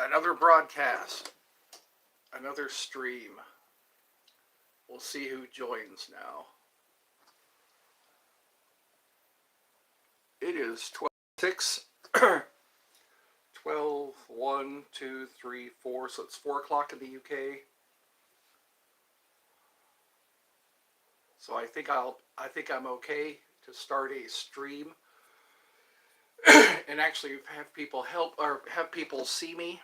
Another broadcast, another stream. We'll see who joins now. It is 12:06, 12, 1, 2, 3, 4, so it's 4 o'clock in the UK. So I think I'm okay to start a stream and actually have people help or have people see me.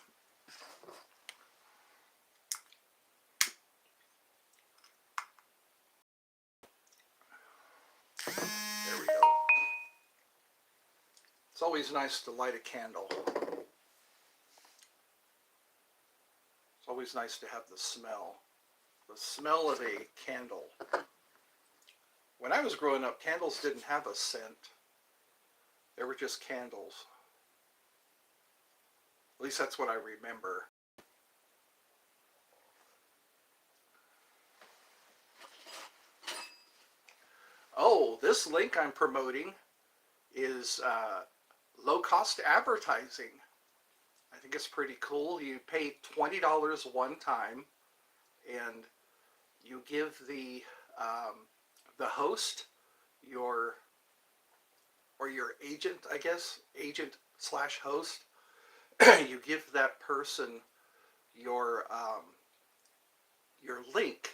There we go. It's always nice to light a candle. It's always nice to have the smell of a candle. When I was growing up, candles didn't have a scent. They were just candles. At least that's what I remember. Oh, this link I'm promoting is low-cost advertising. I think it's pretty cool. You pay $20 one time, and you give the host your agent, I guess, agent/host. You give that person your link.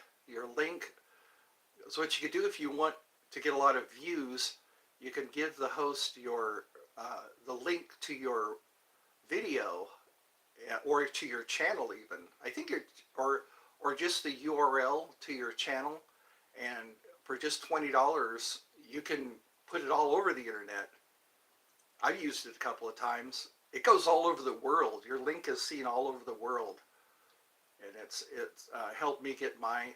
So what you can do if you want to get a lot of views, you can give the host your the link to your video or to your channel even. I think or just the URL to your channel, and for just $20 you can put it all over the internet. I've used it a couple of times. It goes all over the world. Your link is seen all over the world, and it's helped me get my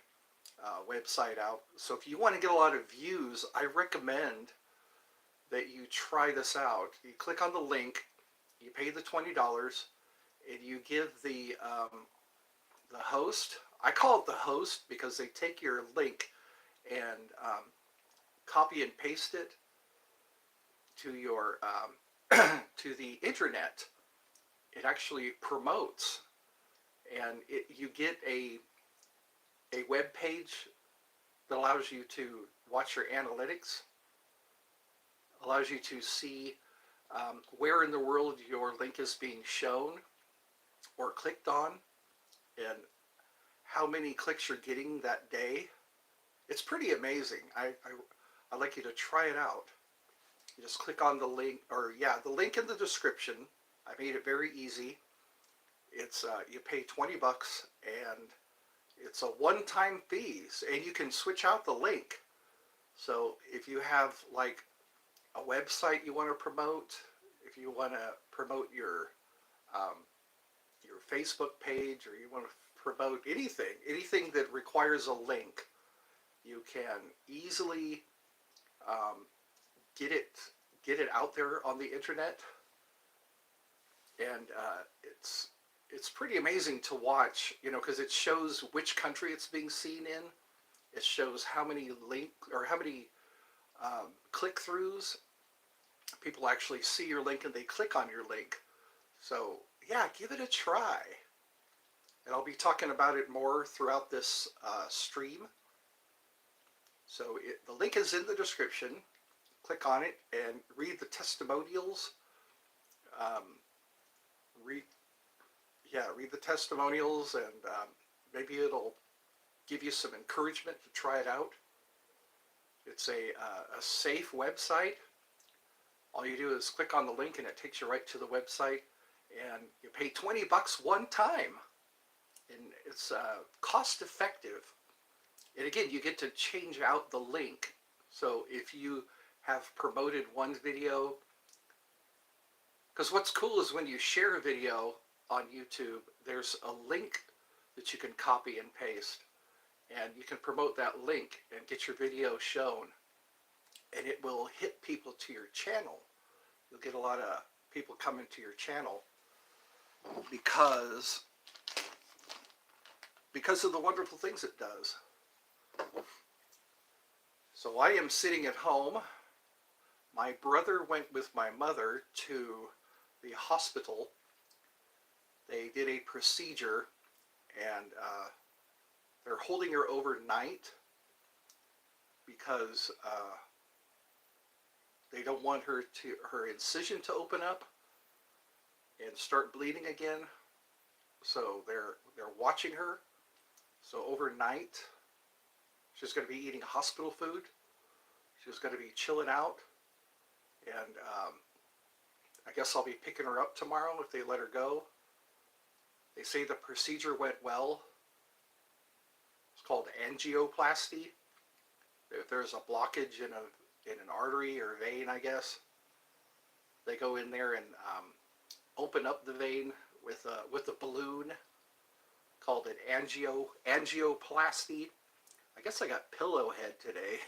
website out. So if you want to get a lot of views, I recommend that you try this out. You click on the link, you pay the $20, and you give the host, I call it the host because they take your link and copy and paste it to your to the internet. It actually promotes, and you get a web page that allows you to watch your analytics, allows you to see where in the world your link is being shown or clicked on, and how many clicks you're getting that day. It's pretty amazing. I'd like you to try it out. You just click on the link, or the link in the description. I made it very easy. It's you pay $20, and it's a one-time fee, and you can switch out the link. So if you have like a website you want to promote, if you want to promote your Facebook page, or you want to promote anything that requires a link, you can easily get it out there on the internet, and it's pretty amazing to watch, because it shows which country it's being seen in. It shows how many click-throughs. People actually see your link and they click on your link. So yeah, give it a try. And I'll be talking about it more throughout this stream. So the link is in the description. Click on it and read the testimonials. Read the testimonials, and maybe it'll give you some encouragement to try it out. It's a safe website. All you do is click on the link and it takes you right to the website, and you pay $20 one time, and it's cost effective. And again, you get to change out the link. So if you have promoted one video, because what's cool is when you share a video on YouTube, there's a link that you can copy and paste, and you can promote that link and get your video shown, and it will hit people to your channel. You'll get a lot of people coming to your channel because of the wonderful things it does. So I am sitting at home. My brother went with my mother to the hospital. they did a procedure, and they're holding her overnight because they don't want her incision to open up and start bleeding again. So they're watching her. So overnight, she's going to be eating hospital food. She's going to be chilling out, and I guess I'll be picking her up tomorrow if they let her go. They say the procedure went well. It's called angioplasty. If there's a blockage in an artery or vein, I guess, they go in there and open up the vein with a balloon called an angioplasty. I guess I got pillow head today,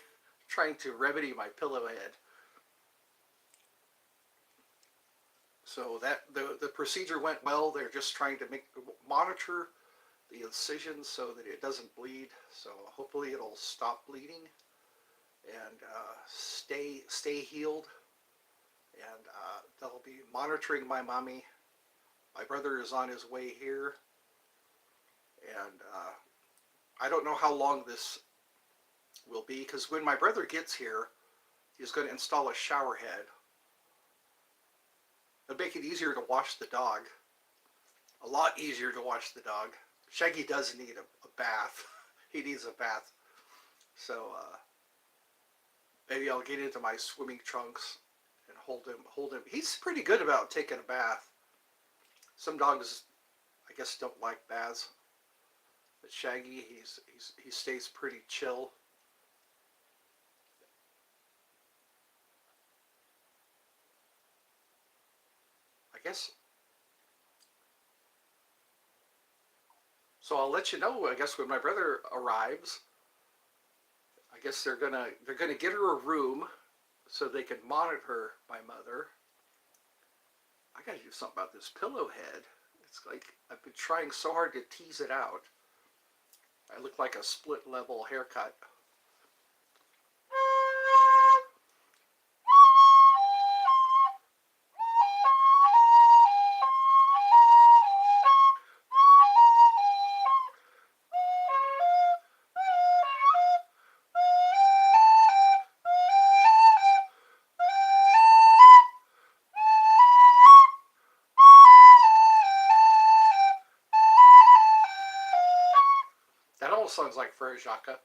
trying to remedy my pillow head. So that the procedure went well. They're just trying to monitor the incision so that it doesn't bleed. So hopefully it'll stop bleeding and stay healed. And they'll be monitoring my mommy. My brother is on his way here, and I don't know how long this will be, because when my brother gets here, he's going to install a shower head. It'll make it easier to wash the dog. A lot easier to wash the dog. Shaggy does need a bath. He needs a bath. So maybe I'll get into my swimming trunks and hold him. He's pretty good about taking a bath. Some dogs, I guess, don't like baths. But Shaggy, he stays pretty chill. I guess. So I'll let you know, I guess, when my brother arrives. I guess they're gonna get her a room so they can monitor my mother. I gotta do something about this pillow head. It's like I've been trying so hard to tease it out. I look like a split level haircut. That almost sounds like Frere Jacques.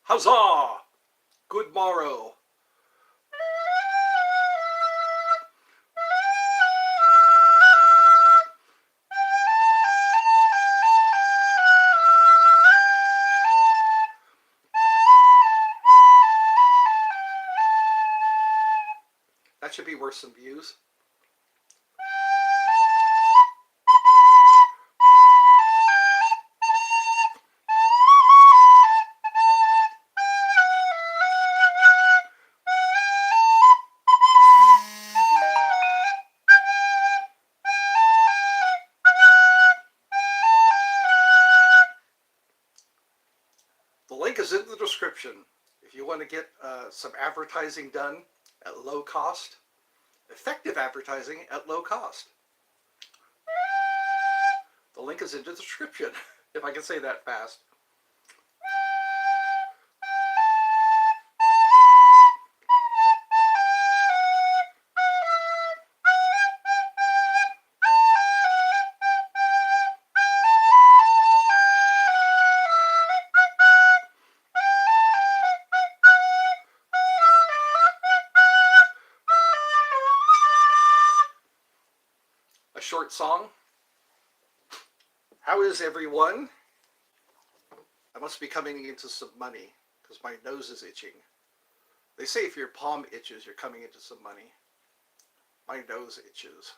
Huzzah! Good morrow. That should be worth some views. The link is in the description if you want to get some advertising done at low cost. Effective advertising at low cost. The link is in the description, if I can say that fast. A short song. How is everyone? I must be coming into some money because my nose is itching. They say if your palm itches, you're coming into some money. My nose itches,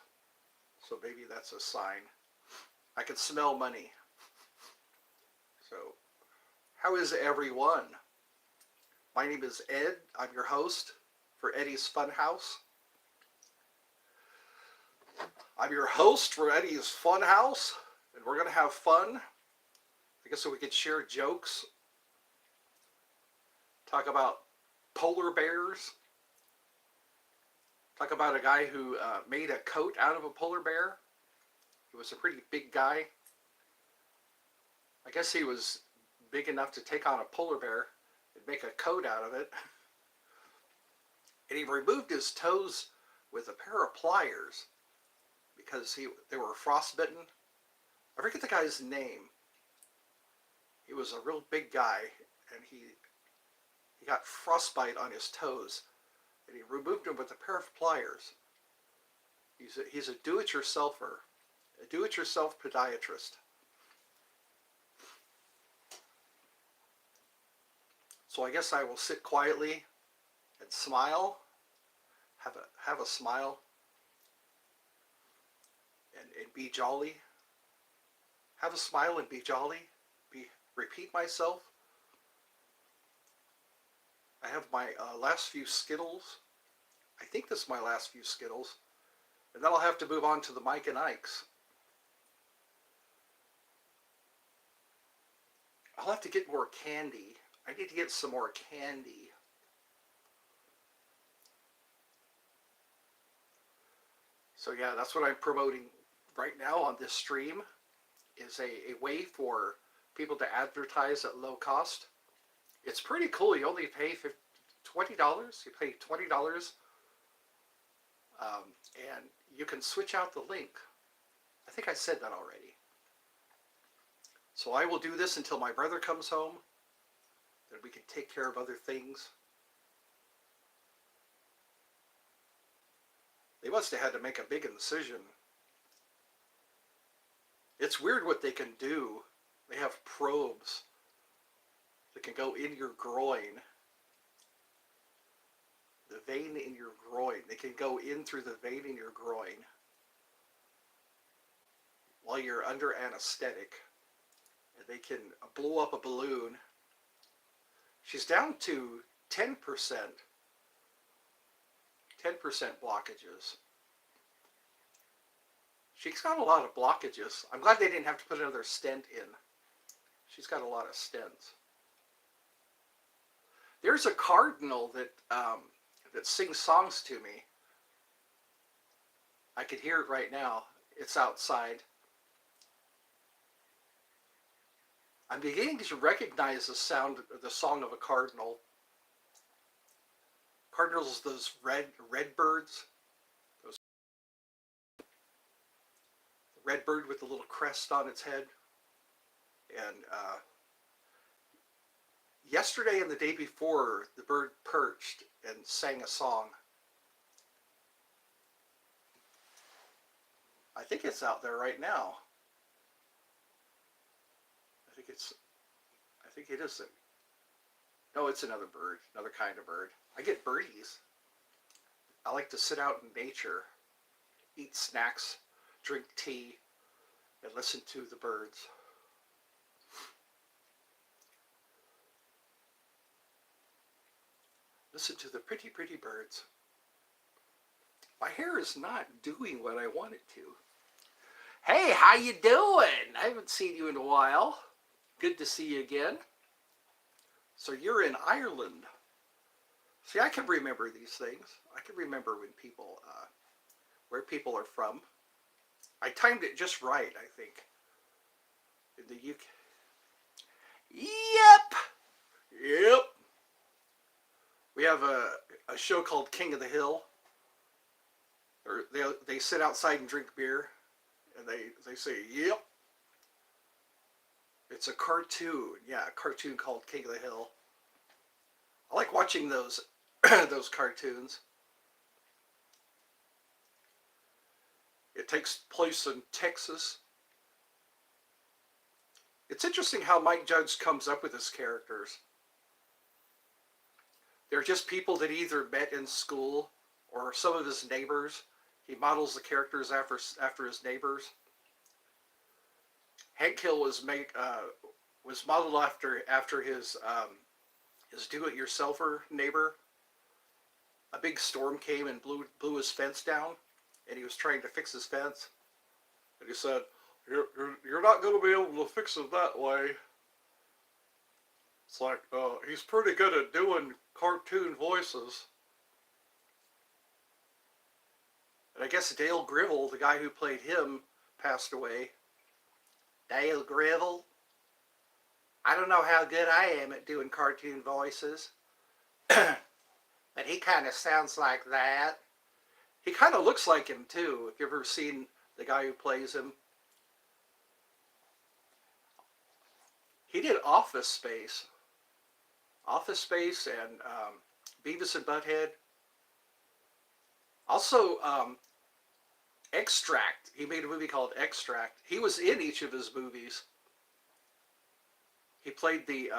so maybe that's a sign. I can smell money. So, how is everyone? My name is Ed. I'm your host for Eddie's Funhouse. I'm your host for Eddie's Funhouse, and we're going to have fun. I guess so we could share jokes, talk about polar bears, talk about a guy who made a coat out of a polar bear. He was a pretty big guy. I guess he was big enough to take on a polar bear and make a coat out of it. And he removed his toes with a pair of pliers because they were frostbitten. I forget the guy's name. He was a real big guy, and he got frostbite on his toes, and he removed them with a pair of pliers. He's a do-it-yourselfer, a do-it-yourself podiatrist. So I guess I will sit quietly and smile, have a smile, and be jolly. Have a smile and be jolly. Repeat myself. I have my last few Skittles. I think this is my last few Skittles. And then I'll have to move on to the Mike and Ike's. I'll have to get more candy. I need to get some more candy. So yeah, that's what I'm promoting right now on this stream, is a way for people to advertise at low cost. It's pretty cool. You only pay $20. You pay $20, and you can switch out the link. I think I said that already. So I will do this until my brother comes home. Then we can take care of other things. They must have had to make a big incision. It's weird what they can do. They have probes that can go in your groin. The vein in your groin. They can go in through the vein in your groin while you're under anesthetic. And they can blow up a balloon. She's down to 10%. 10% blockages. She's got a lot of blockages. I'm glad they didn't have to put another stent in. She's got a lot of stents. There's a cardinal that sings songs to me. I can hear it right now. It's outside. I'm beginning to recognize the sound, the song of a cardinal. Cardinals, those red birds. Those red bird with the little crest on its head. And yesterday and the day before, the bird perched and sang a song. I think it's out there right now. I think it is. No, it's another bird, another kind of bird. I get birdies. I like to sit out in nature, eat snacks, drink tea, and listen to the birds. Listen to the pretty, pretty birds. My hair is not doing what I want it to. Hey, how you doing? I haven't seen you in a while. Good to see you again. So you're in Ireland. See, I can remember these things. I can remember when people, where people are from. I timed it just right, I think. In the UK. Yep. We have a show called King of the Hill. Or they sit outside and drink beer, and they say, yep. It's a cartoon, yeah, a cartoon called King of the Hill. I like watching those those cartoons. It takes place in Texas. It's interesting how Mike Judge comes up with his characters. They're just people that he either met in school or some of his neighbors. He models the characters after his neighbors. Hank Hill was modeled after his do-it-yourselfer neighbor. A big storm came and blew his fence down, and he was trying to fix his fence. And he said, "You're not going to be able to fix it that way." It's like, he's pretty good at doing cartoon voices. And I guess Dale Gribble, the guy who played him, passed away. Dale Gribble? I don't know how good I am at doing cartoon voices. But he kind of sounds like that. He kind of looks like him, too, if you've ever seen the guy who plays him. He did Office Space. Office Space and Beavis and Butthead. Also, Extract. He made a movie called Extract. He was in each of his movies. He played the...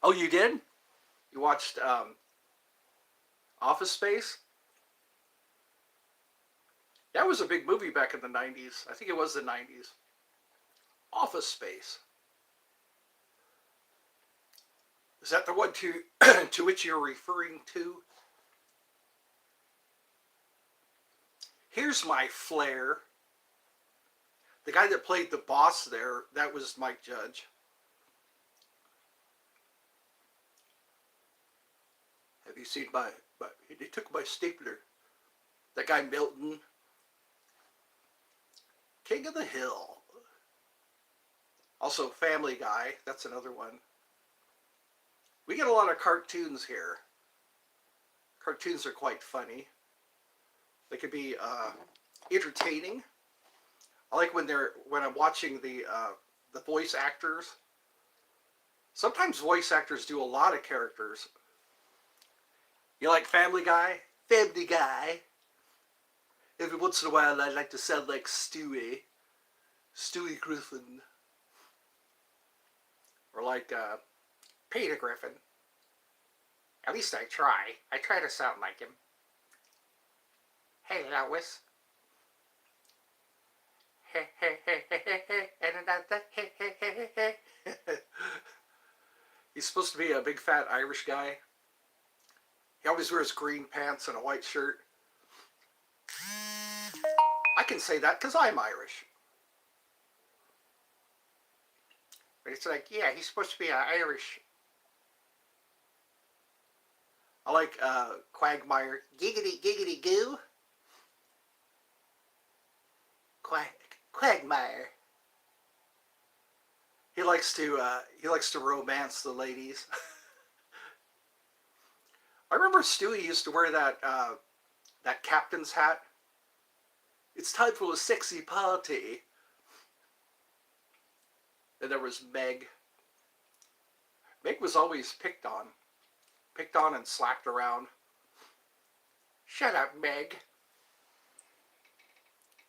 Oh, you did? You watched Office Space? That was a big movie back in the 90s. I think it was the 90s. Office Space. Is that the one to which you're referring to? Here's my flair. The guy that played the boss there, that was Mike Judge. Have you seen they took my stapler. That guy Milton. King of the Hill. Also Family Guy, that's another one. We get a lot of cartoons here. Cartoons are quite funny. They could be entertaining. I like when I'm watching the voice actors. Sometimes voice actors do a lot of characters. You like Family Guy? Family Guy. Every once in a while, I like to sound like Stewie Griffin, or like Peter Griffin. At least I try. I try to sound like him. Hey, Lois. Hey, hey, hey, hey, hey, hey, and another hey, hey, hey, hey, hey. He's supposed to be a big fat Irish guy. He always wears green pants and a white shirt. I can say that because I'm Irish. But it's like, yeah, he's supposed to be Irish. I like Quagmire. Giggity, giggity, goo. Quagmire. He likes to romance the ladies. I remember Stewie used to wear that captain's hat. It's time for a sexy party. And there was Meg. Meg was always picked on and slapped around. Shut up, Meg.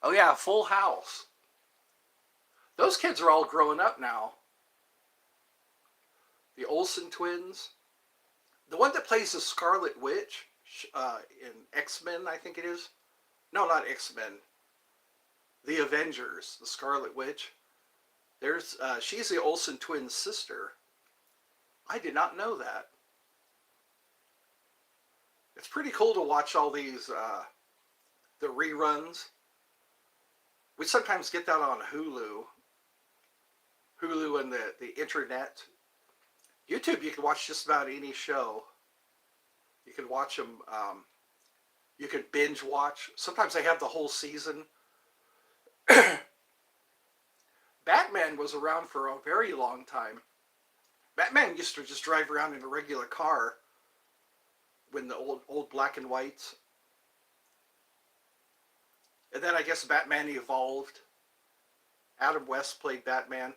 Oh yeah, Full House. Those kids are all growing up now. The Olsen twins. The one that plays the Scarlet Witch in X-Men, I think it is. No, not X-Men. The Avengers, the Scarlet Witch. She's the Olsen twins' sister. I did not know that. It's pretty cool to watch all these, the reruns. We sometimes get that on Hulu. Hulu and the internet. YouTube, you can watch just about any show. You can watch them, you can binge watch. Sometimes they have the whole season. Batman was around for a very long time. Batman used to just drive around in a regular car when the old black and whites. And then I guess Batman evolved. Adam West played Batman.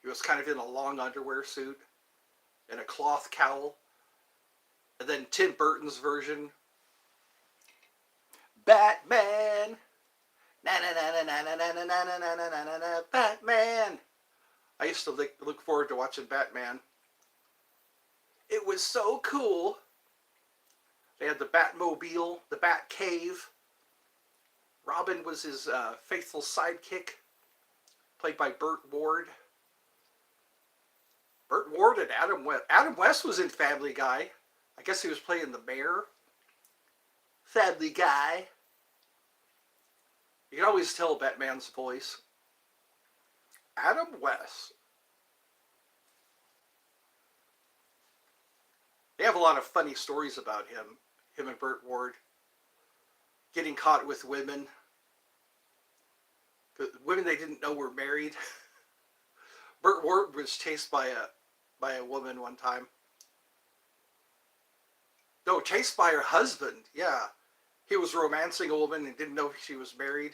He was kind of in a long underwear suit and a cloth cowl. And then Tim Burton's version. Batman! Na-na-na-na-na-na-na-na-na-na-na-na-na, Batman! I used to look forward to watching Batman. It was so cool. They had the Batmobile, the Batcave. Robin was his faithful sidekick. played by Burt Ward. Burt Ward and Adam West. Adam West was in Family Guy. I guess he was playing the mayor. Family Guy. You can always tell Batman's voice. Adam West. They have a lot of funny stories about him and Burt Ward. Getting caught with women. The women they didn't know were married. Burt Ward was chased by a woman one time. No, chased by her husband. Yeah. He was romancing a woman and didn't know she was married.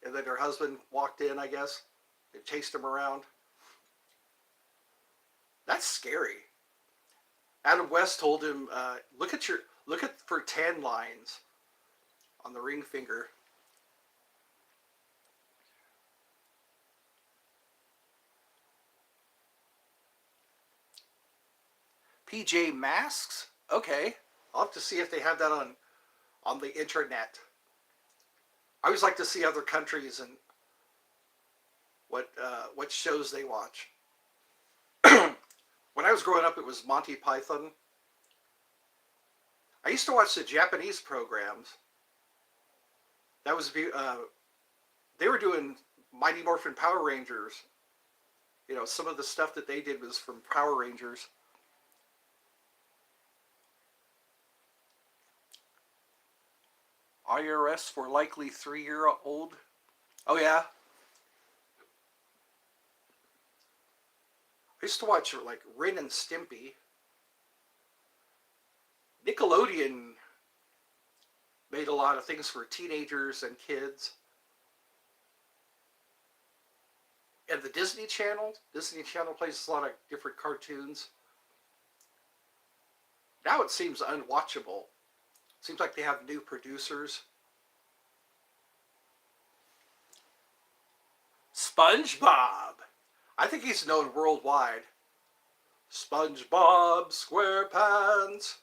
And then her husband walked in, I guess, and chased him around. That's scary. Adam West told him, look for tan lines on the ring finger. PJ Masks? Okay. I'll have to see if they have that on the internet. I always like to see other countries and what shows they watch. When I was growing up, it was Monty Python. I used to watch the Japanese programs. That was they were doing Mighty Morphin Power Rangers. You know, some of the stuff that they did was from Power Rangers. IRS for likely 3-year-old. Oh yeah. I used to watch like Ren and Stimpy. Nickelodeon made a lot of things for teenagers and kids. And the Disney Channel plays a lot of different cartoons. Now it seems unwatchable. Seems like they have new producers. SpongeBob. I think he's known worldwide. SpongeBob SquarePants.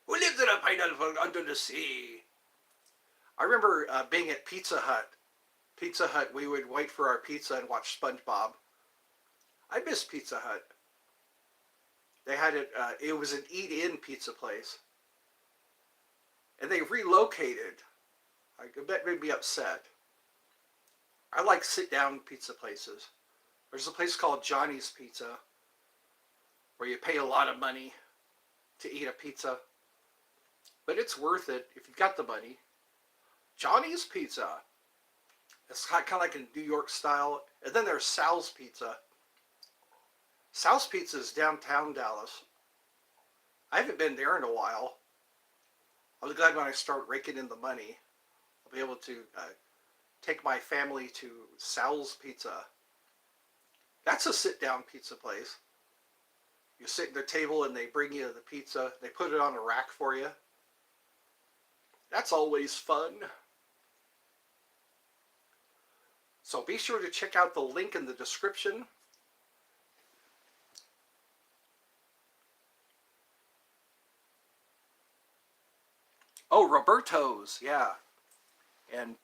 Who lives in a pineapple under the sea? I remember being at Pizza Hut. Pizza Hut, we would wait for our pizza and watch SpongeBob. I miss Pizza Hut. They had it, it was an eat-in pizza place. And they relocated. That made me upset. I like sit-down pizza places. There's a place called Johnny's Pizza where you pay a lot of money to eat a pizza. But it's worth it if you've got the money. Johnny's Pizza. It's kind of like a New York style. And then there's Sal's Pizza. Sal's Pizza is downtown Dallas. I haven't been there in a while. I'll be glad when I start raking in the money. I'll be able to take my family to Sal's Pizza. That's a sit-down pizza place. You sit at their table and they bring you the pizza. They put it on a rack for you. That's always fun. So be sure to check out the link in the description. Oh, Roberto's, yeah. And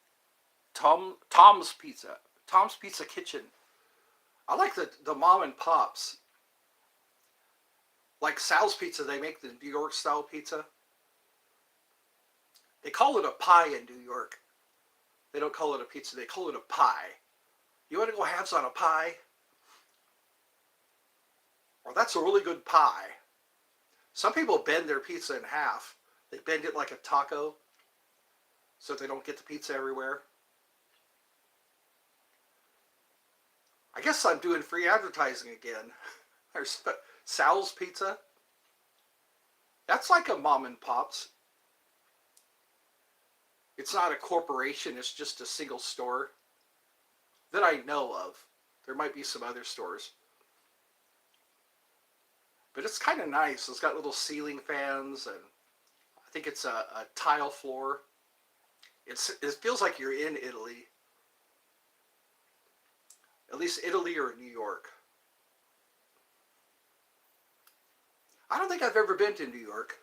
Tom's Pizza. Tom's Pizza Kitchen. I like the mom and pops. Like Sal's Pizza, they make the New York style pizza. They call it a pie in New York. They don't call it a pizza, they call it a pie. You want to go have some on a pie? Well, that's a really good pie. Some people bend their pizza in half. They bend it like a taco so they don't get the pizza everywhere. I guess I'm doing free advertising again. There's Sal's Pizza. That's like a mom and pop's. It's not a corporation, it's just a single store that I know of. There might be some other stores. But it's kind of nice. It's got little ceiling fans, and I think it's a tile floor. It feels like you're in Italy. At least Italy or New York. I don't think I've ever been to New York.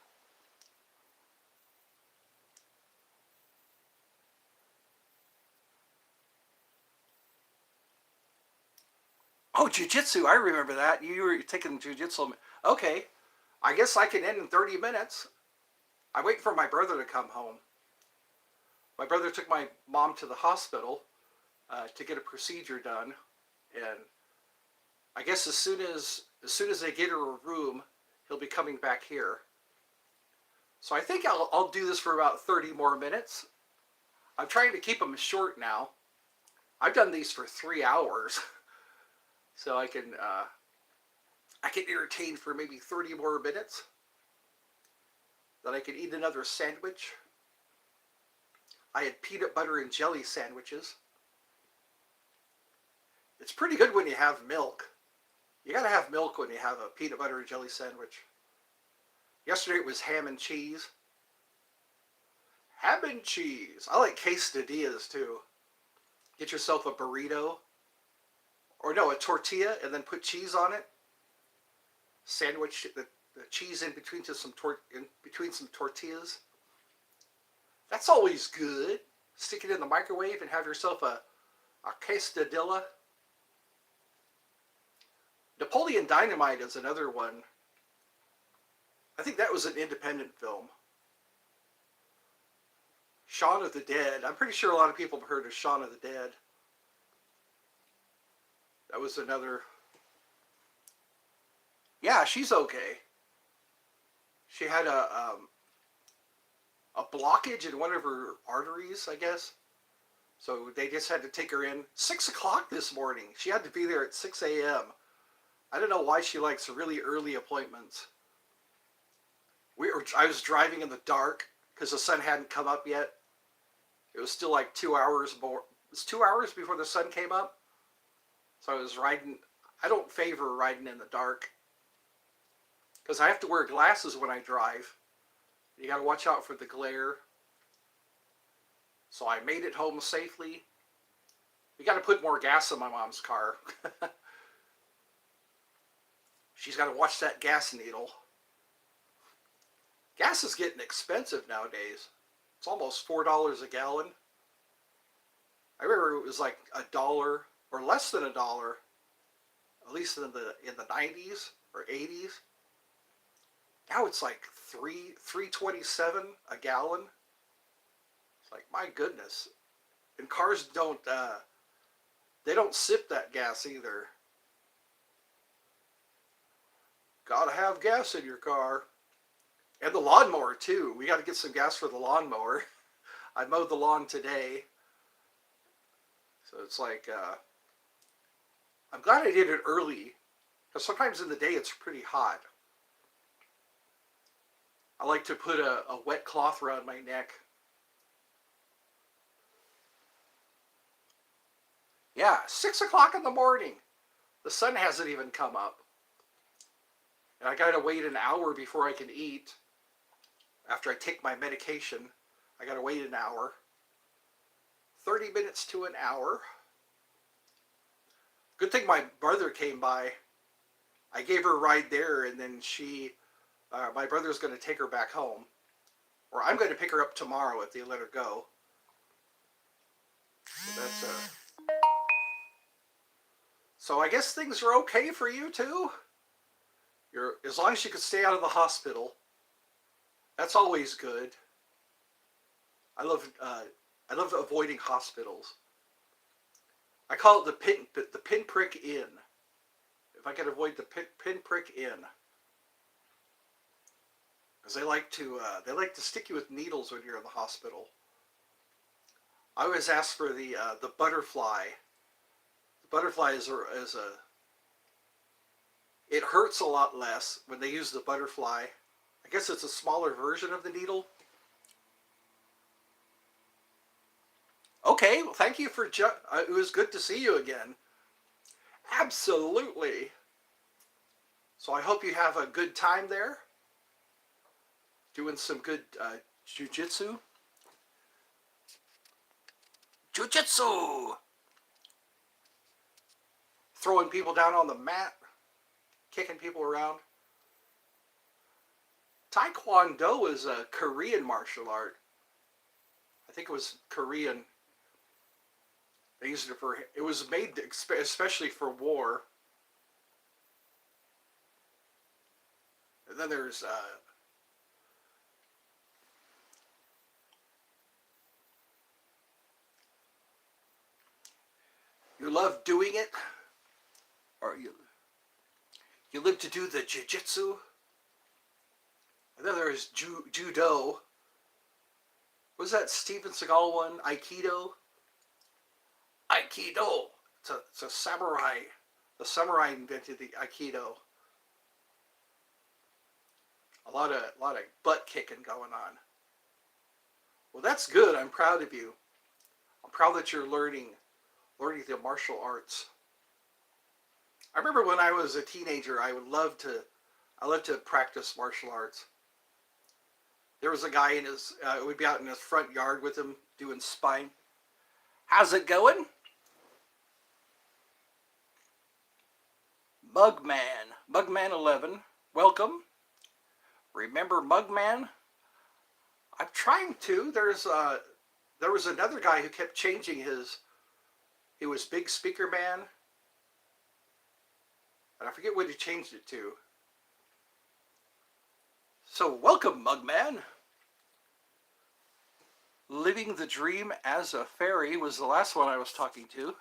Oh, jujitsu! I remember that. You were taking jujitsu. Okay, I guess I can end in 30 minutes. I'm waiting for my brother to come home. My brother took my mom to the hospital to get a procedure done, and I guess as soon as they get her a room, he'll be coming back here. So I think I'll do this for about 30 more minutes. I'm trying to keep them short now. I've done these for 3 hours, so I can entertain for maybe 30 more minutes. Then I can eat another sandwich. I had peanut butter and jelly sandwiches. It's pretty good when you have milk. You gotta have milk when you have a peanut butter and jelly sandwich. Yesterday it was ham and cheese. Ham and cheese. I like quesadillas too. Get yourself a burrito, or no, a tortilla, and then put cheese on it. Sandwich the cheese in between some tortillas. That's always good. Stick it in the microwave and have yourself a quesadilla. Napoleon Dynamite is another one. I think that was an independent film. Shaun of the Dead. I'm pretty sure a lot of people have heard of Shaun of the Dead. That was another. Yeah, she's okay. She had a blockage in one of her arteries, I guess. So they just had to take her in 6 o'clock this morning. She had to be there at 6 a.m. I don't know why she likes really early appointments. I was driving in the dark because the sun hadn't come up yet. It was still like 2 hours more. It was 2 hours before the sun came up. So I was riding. I don't favor riding in the dark because I have to wear glasses when I drive. You got to watch out for the glare. So I made it home safely. We got to put more gas in my mom's car. She's got to watch that gas needle. Gas is getting expensive nowadays. It's almost $4 a gallon. I remember it was like $1 or less than $1, at least in the 90s or 80s. Now it's like $3.27 a gallon. It's like, my goodness. And cars don't sip that gas either. Gotta have gas in your car. And the lawnmower too. We got to get some gas for the lawnmower. I mowed the lawn today. So it's like, I'm glad I did it early. Because sometimes in the day it's pretty hot. I like to put a wet cloth around my neck. Yeah, 6 o'clock in the morning. The sun hasn't even come up. And I gotta wait an hour before I can eat. After I take my medication, I gotta wait an hour. 30 minutes to an hour. Good thing my brother came by. I gave her a ride there, and then my brother's gonna take her back home. Or I'm gonna pick her up tomorrow if they let her go. So so I guess things are okay for you too? As long as you can stay out of the hospital. That's always good. I love avoiding hospitals. I call it the pinprick inn. If I can avoid the pinprick inn, because they like to stick you with needles when you're in the hospital. I always ask for the butterfly. The butterfly it hurts a lot less when they use the butterfly. I guess it's a smaller version of the needle. Okay, well, thank you for it was good to see you again. Absolutely. So I hope you have a good time there. Doing some good jujitsu. Jujitsu! Throwing people down on the mat. Kicking people around. Taekwondo is a Korean martial art. I think it was Korean. They used it it was made especially for war. And then there's you love doing it, or you live to do the jiu-jitsu. And then there's judo. What was that Steven Seagal one? Aikido. Aikido. It's a samurai. The samurai invented the Aikido. A lot of butt kicking going on. Well, that's good. I'm proud of you. I'm proud that you're learning the martial arts. I remember when I was a teenager, I loved to practice martial arts. There was a guy in his, we'd be out in his front yard with him doing spine. How's it going? Mugman 11, welcome. Remember Mugman? I'm trying to. There was another guy who kept changing his. He was Big Speaker Man, and I forget what he changed it to. So welcome, Mugman. Living the Dream as a Fairy was the last one I was talking to,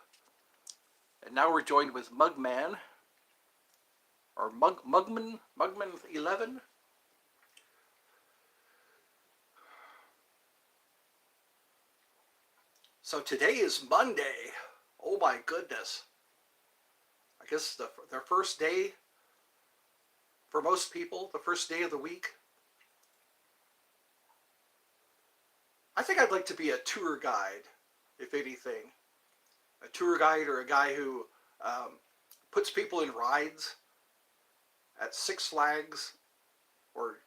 and now we're joined with Mugman, or Mugman 11. So today is Monday. Oh my goodness. I guess their first day, for most people, the first day of the week. I think I'd like to be a tour guide, if anything. A tour guide or a guy who puts people in rides at Six Flags or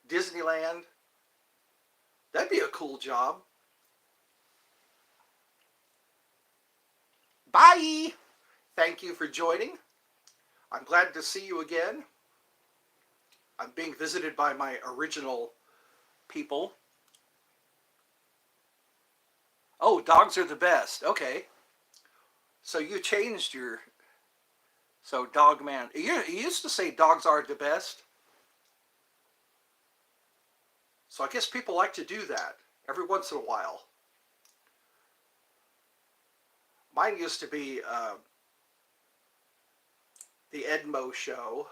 Disneyland. That'd be a cool job. Bye! Thank you for joining. I'm glad to see you again. I'm being visited by my original people. Oh, dogs are the best. Okay. So you changed your... So Dog Man... You used to say dogs are the best. So I guess people like to do that every once in a while. Mine used to be the Edmo Show,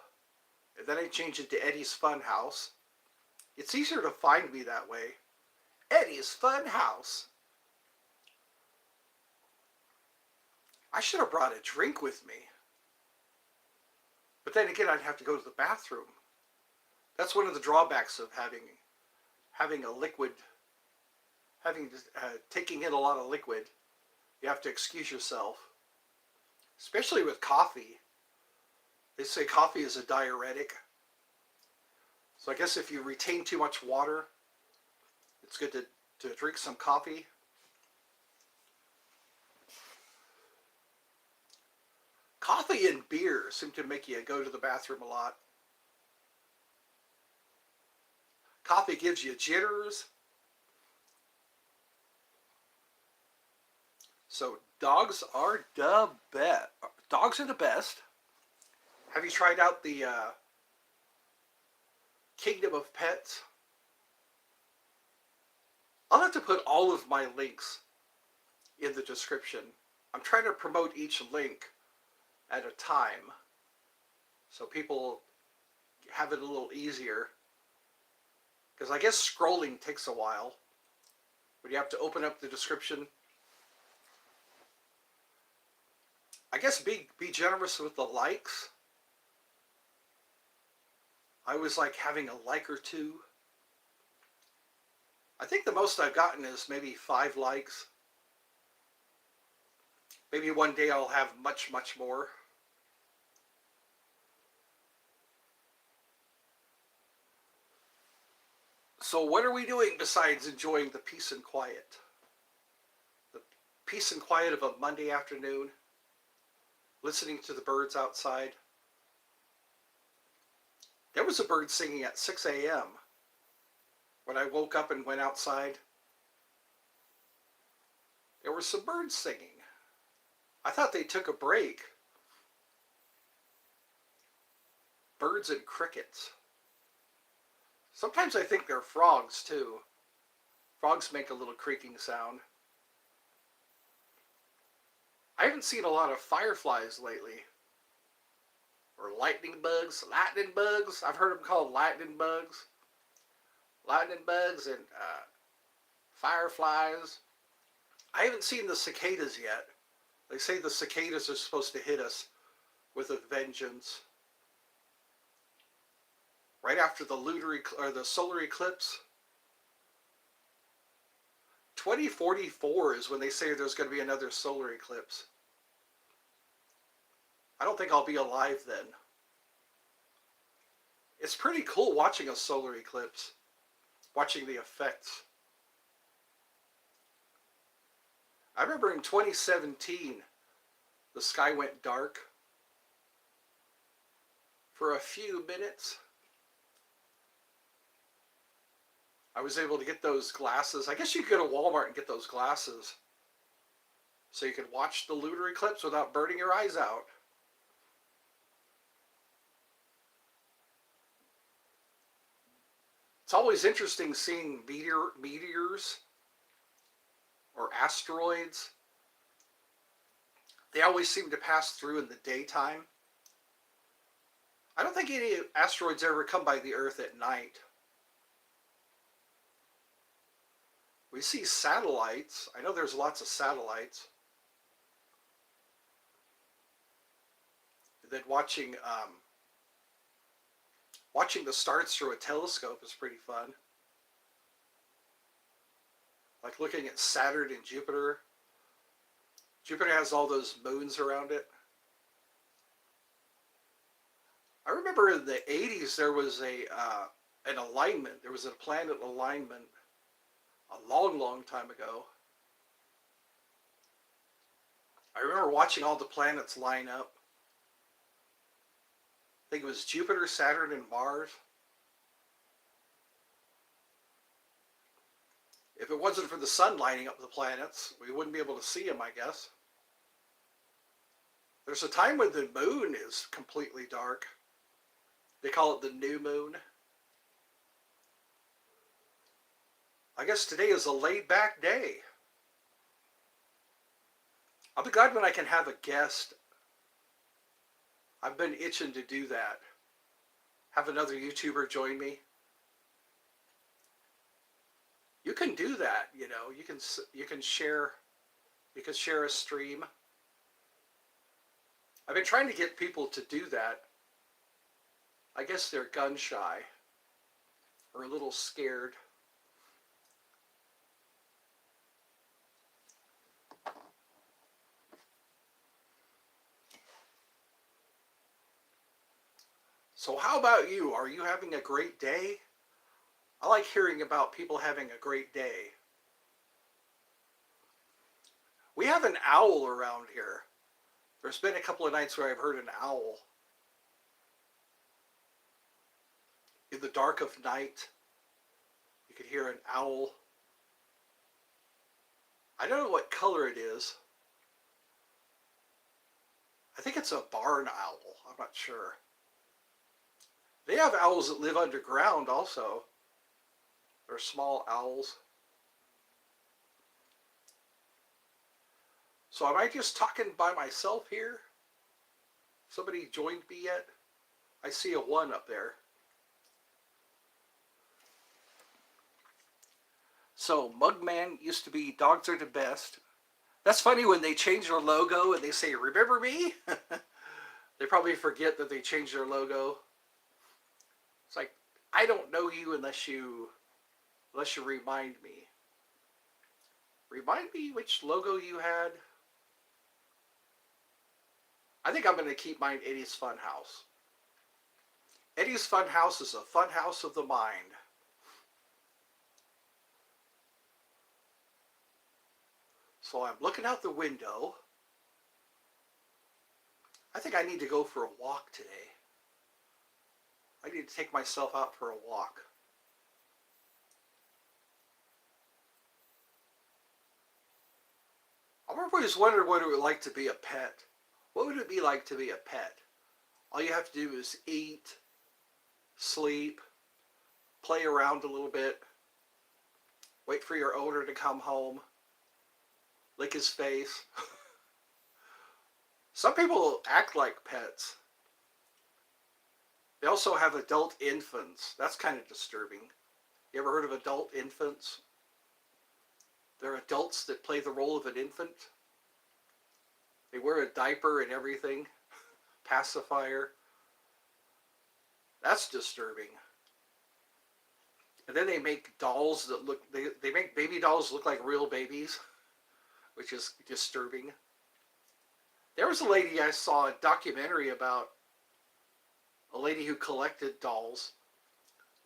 and then I changed it to Eddie's Fun House. It's easier to find me that way. Eddie's Fun House. I should have brought a drink with me. But then again, I'd have to go to the bathroom. That's one of the drawbacks of having a liquid, taking in a lot of liquid. You have to excuse yourself, especially with coffee. They say coffee is a diuretic. So I guess if you retain too much water, it's good to drink some coffee. Coffee and beer seem to make you go to the bathroom a lot. Coffee gives you jitters. So dogs are the best. Dogs are the best. Have you tried out the Kingdom of Pets? I'll have to put all of my links in the description. I'm trying to promote each link at a time so people have it a little easier. Because I guess scrolling takes a while. But you have to open up the description. I guess be generous with the likes. I always like having a like or two. I think the most I've gotten is maybe 5 likes. Maybe one day I'll have much, much more. So what are we doing besides enjoying the peace and quiet? The peace and quiet of a Monday afternoon, listening to the birds outside. There was a bird singing at 6 a.m. when I woke up and went outside. There were some birds singing. I thought they took a break. Birds and crickets. Sometimes I think they're frogs too. Frogs make a little creaking sound. I haven't seen a lot of fireflies lately. Or lightning bugs. Lightning bugs. I've heard them called lightning bugs. Lightning bugs and fireflies. I haven't seen the cicadas yet. They say the cicadas are supposed to hit us with a vengeance. Right after the the solar eclipse. 2044 is when they say there's going to be another solar eclipse. I don't think I'll be alive then. It's pretty cool watching a solar eclipse, watching the effects. I remember in 2017, the sky went dark for a few minutes. I was able to get those glasses. I guess you could go to Walmart and get those glasses so you could watch the lunar eclipse without burning your eyes out. It's always interesting seeing meteors or asteroids. They always seem to pass through in the daytime. I don't think any asteroids ever come by the Earth at night. We see satellites. I know there's lots of satellites. And then watching the stars through a telescope is pretty fun. Like looking at Saturn and Jupiter. Jupiter has all those moons around it. I remember in the 80s there was an alignment. There was a planet alignment a long, long time ago. I remember watching all the planets line up. I think it was Jupiter, Saturn, and Mars. If it wasn't for the sun lighting up the planets, we wouldn't be able to see them, I guess. There's a time when the moon is completely dark. They call it the new moon. I guess today is a laid-back day. I'll be glad when I can have a guest. I've been itching to do that. Have another YouTuber join me. You can do that, you know. You can share a stream. I've been trying to get people to do that. I guess they're gun shy or a little scared. So how about you? Are you having a great day? I like hearing about people having a great day. We have an owl around here. There's been a couple of nights where I've heard an owl. In the dark of night, you could hear an owl. I don't know what color it is. I think it's a barn owl. I'm not sure. They have owls that live underground also. They're small owls. So am I just talking by myself here? Somebody joined me yet? I see a 1 up there. So Mugman used to be Dogs Are the Best. That's funny when they change their logo and they say, remember me? They probably forget that they changed their logo. It's like, I don't know you unless you remind me. Remind me which logo you had. I think I'm going to keep mine Eddie's Funhouse. Eddie's Funhouse is a fun house of the mind. So I'm looking out the window. I think I need to go for a walk today. I need to take myself out for a walk. I've always wondered what it would like to be a pet. What would it be like to be a pet? All you have to do is eat, sleep, play around a little bit, wait for your owner to come home, lick his face. Some people act like pets. They also have adult infants. That's kind of disturbing. You ever heard of adult infants? They're adults that play the role of an infant. They wear a diaper and everything. Pacifier. That's disturbing. And then they make dolls that look, they make baby dolls look like real babies, which is disturbing. There was a lady I saw a documentary about, a lady who collected dolls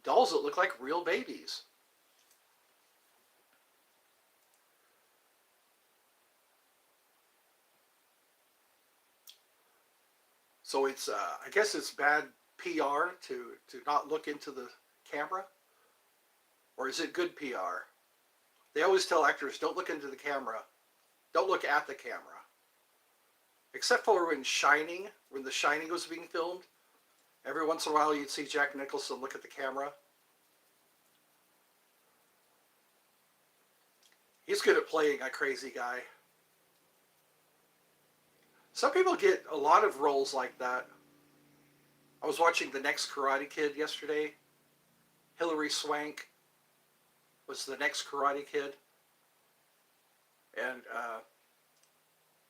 that look like real babies. So it's, I guess it's bad PR to not look into the camera? Or is it good PR? They always tell actors, don't look into the camera. Don't look at the camera. Except for when Shining, when The Shining was being filmed. Every once in a while you'd see Jack Nicholson look at the camera. He's good at playing a crazy guy. Some people get a lot of roles like that. I was watching The Next Karate Kid yesterday. Hilary Swank was the next Karate Kid. And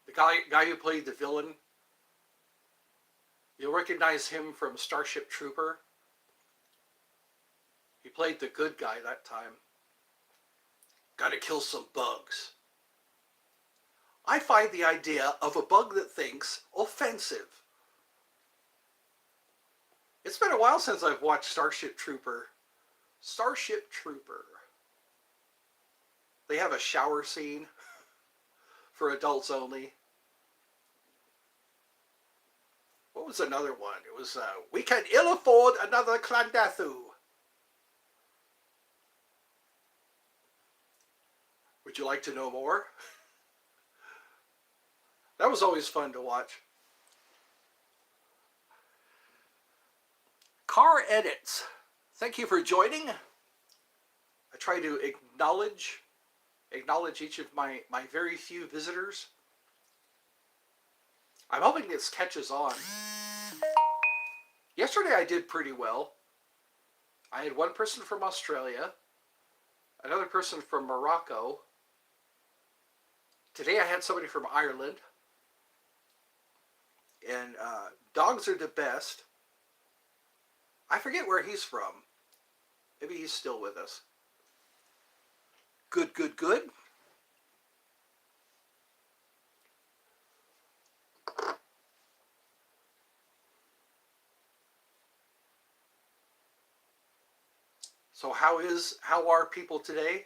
the guy who played the villain, you'll recognize him from Starship Trooper. He played the good guy that time. Gotta kill some bugs. I find the idea of a bug that thinks offensive. It's been a while since I've watched Starship Trooper. Starship Trooper. They have a shower scene for adults only. What was another one? It was, we can ill afford another Clondathu. Would you like to know more? That was always fun to watch. Car Edits. Thank you for joining. I try to acknowledge each of my very few visitors. I'm hoping this catches on. Yesterday I did pretty well. I had one person from Australia, another person from Morocco. Today I had somebody from Ireland. And dogs are the best. I forget where he's from. Maybe he's still with us. Good, good, good. So how are people today?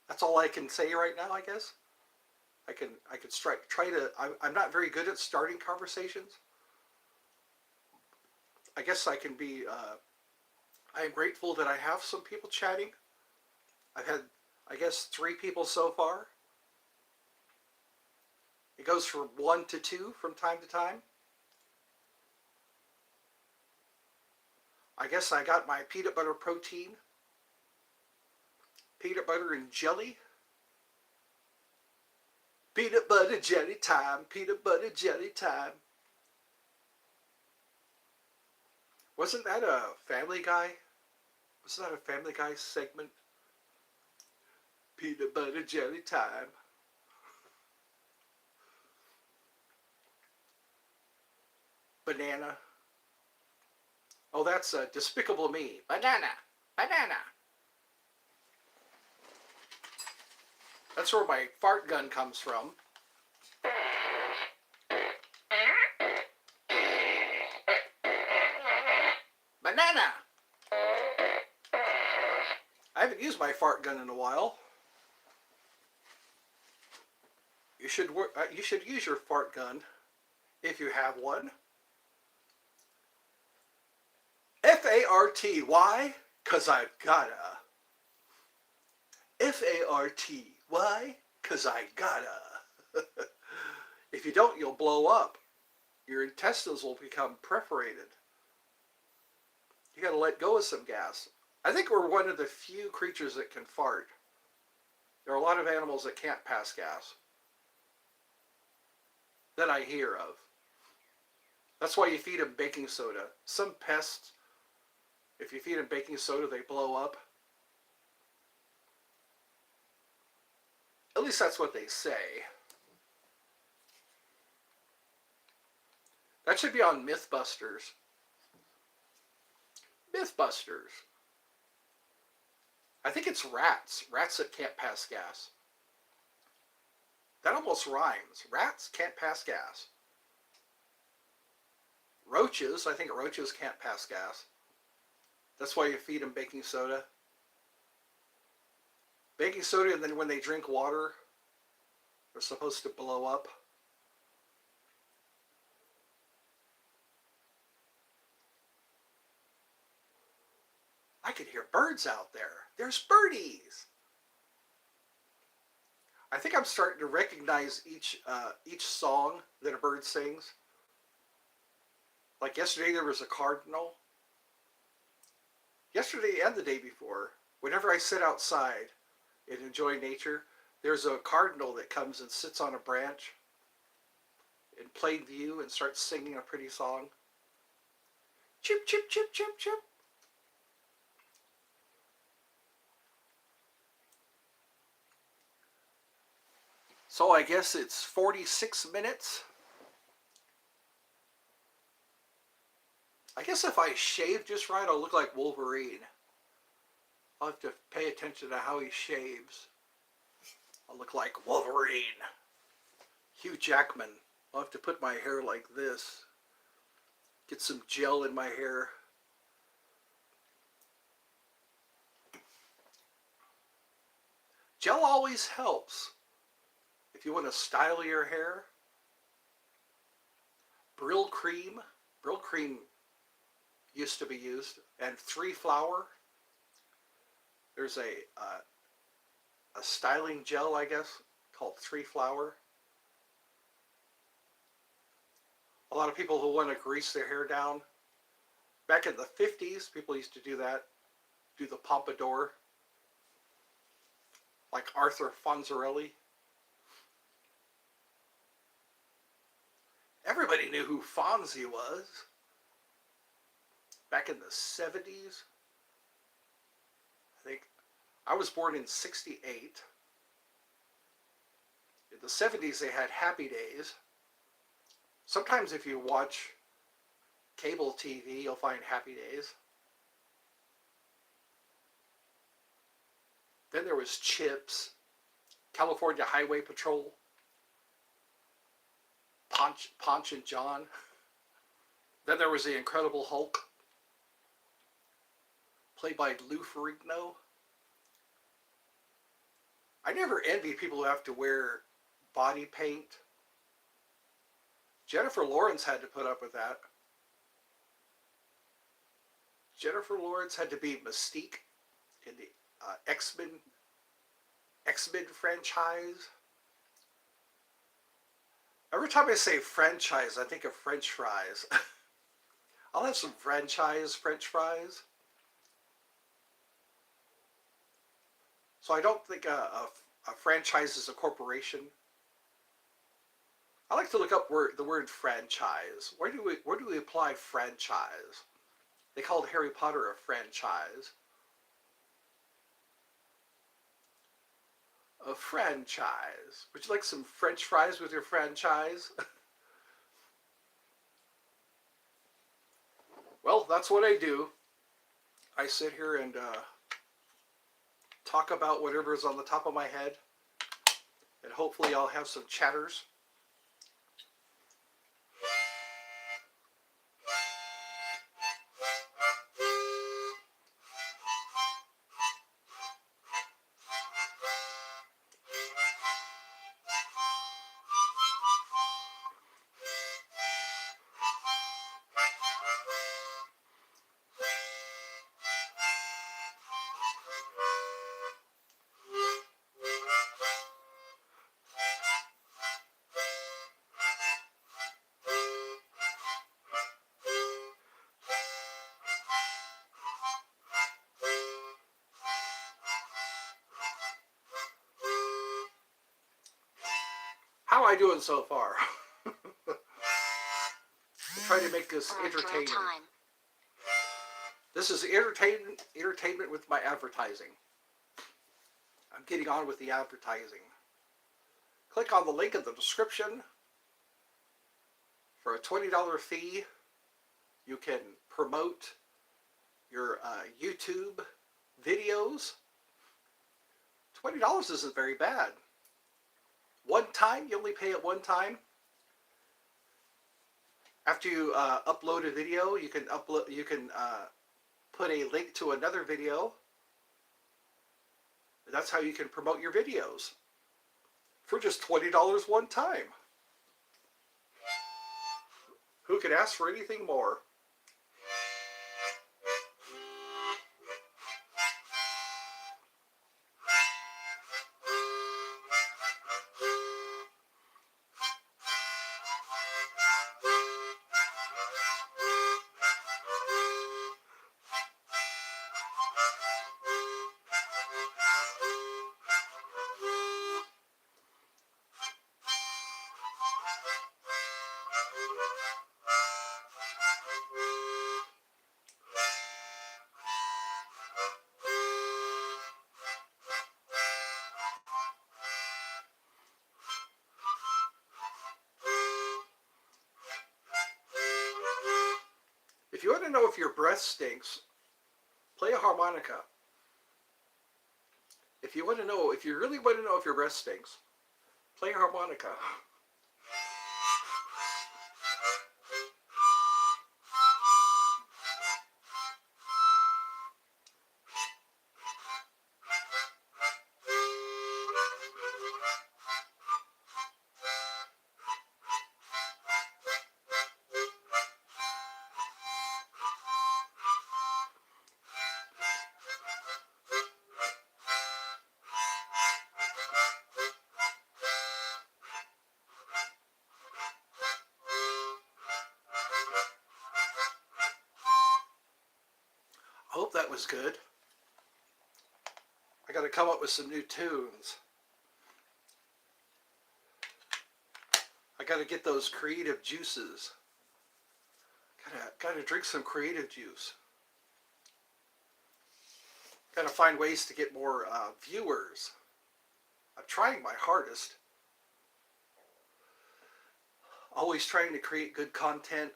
That's all I can say right now, I guess. I could try to. I'm not very good at starting conversations. I guess I can be. I am grateful that I have some people chatting. I've had, I guess, 3 people so far. It goes from 1 to 2 from time to time. I guess I got my peanut butter protein. Peanut butter and jelly. Peanut butter jelly time. Peanut butter jelly time. Wasn't that a Family Guy? Wasn't that a Family Guy segment? Peanut butter jelly time. Banana. Oh, that's Despicable Me. Banana. Banana. That's where my fart gun comes from. Banana! I haven't used my fart gun in a while. You should use your fart gun if you have one. F-A-R-T. Why? 'Cause I've gotta. F-A-R-T. Why? 'Cause I gotta. If you don't, you'll blow up. Your intestines will become perforated. You gotta let go of some gas. I think we're one of the few creatures that can fart. There are a lot of animals that can't pass gas that I hear of. That's why you feed them baking soda. Some pests, if you feed them baking soda, they blow up. At least that's what they say. That should be on Mythbusters. Mythbusters. I think it's rats. Rats that can't pass gas. That almost rhymes. Rats can't pass gas. Roaches, I think roaches can't pass gas. That's why you feed them baking soda. Baking soda, and then when they drink water, they're supposed to blow up. I can hear birds out there. There's birdies. I think I'm starting to recognize each song that a bird sings. Like yesterday, there was a cardinal. Yesterday and the day before, whenever I sit outside and enjoy nature, there's a cardinal that comes and sits on a branch in plain view and starts singing a pretty song. Chip, chip, chip, chip, chip. So I guess it's 46 minutes. I guess if I shave just right, I'll look like Wolverine. I'll have to pay attention to how he shaves. I'll look like Wolverine. Hugh Jackman. I'll have to put my hair like this. Get some gel in my hair. Gel always helps. If you want to style your hair, Brill cream used to be used, and 3-Flower. There's a styling gel, I guess, called 3-Flower. A lot of people who want to grease their hair down. Back in the 50s, people used to do that, do the pompadour, like Arthur Fonzarelli. Everybody knew who Fonzie was. Back in the 70s, I think, I was born in 68. In the 70s, they had Happy Days. Sometimes if you watch cable TV, you'll find Happy Days. Then there was Chips, California Highway Patrol, Ponch and John. Then there was the Incredible Hulk, played by Lou Ferrigno. I never envy people who have to wear body paint. Jennifer Lawrence had to put up with that. Jennifer Lawrence had to be Mystique in the X-Men franchise. Every time I say franchise, I think of French fries. I'll have some franchise French fries. So I don't think a franchise is a corporation. I like to look up the word franchise. Where do we apply franchise? They called Harry Potter a franchise. A franchise. Would you like some French fries with your franchise? Well, that's what I do. I sit here and talk about whatever's on the top of my head, and hopefully I'll have some chatters. How am I doing so far? I'm trying to make this entertaining. Time. This is entertainment with my advertising. I'm getting on with the advertising. Click on the link in the description. For a $20 fee, you can promote your YouTube videos. $20 isn't very bad. One time, you only pay it one time. After you upload a video, you can put a link to another video. That's how you can promote your videos for just $20 one time. Who could ask for anything more? If you want to know if your breath stinks, play a harmonica. If you really want to know if your breath stinks, play a harmonica. I hope that was good. I got to come up with some new tunes. I got to get those creative juices. Got to drink some creative juice. Got to find ways to get more viewers. I'm trying my hardest. Always trying to create good content.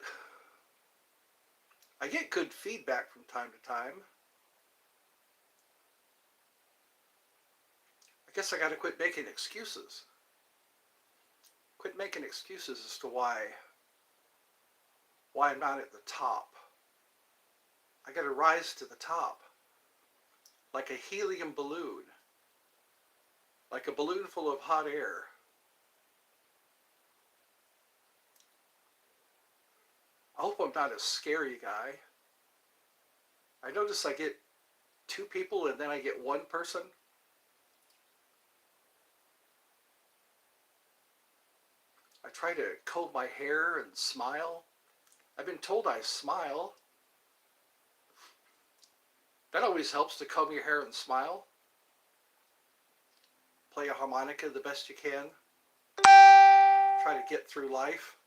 I get good feedback from time to time. I guess I got to quit making excuses. Quit making excuses as to why I'm not at the top. I got to rise to the top. Like a helium balloon. Like a balloon full of hot air. I hope I'm not a scary guy. I notice I get 2 people and then I get 1 person. I try to comb my hair and smile. I've been told I smile. That always helps to comb your hair and smile. Play a harmonica the best you can. Try to get through life.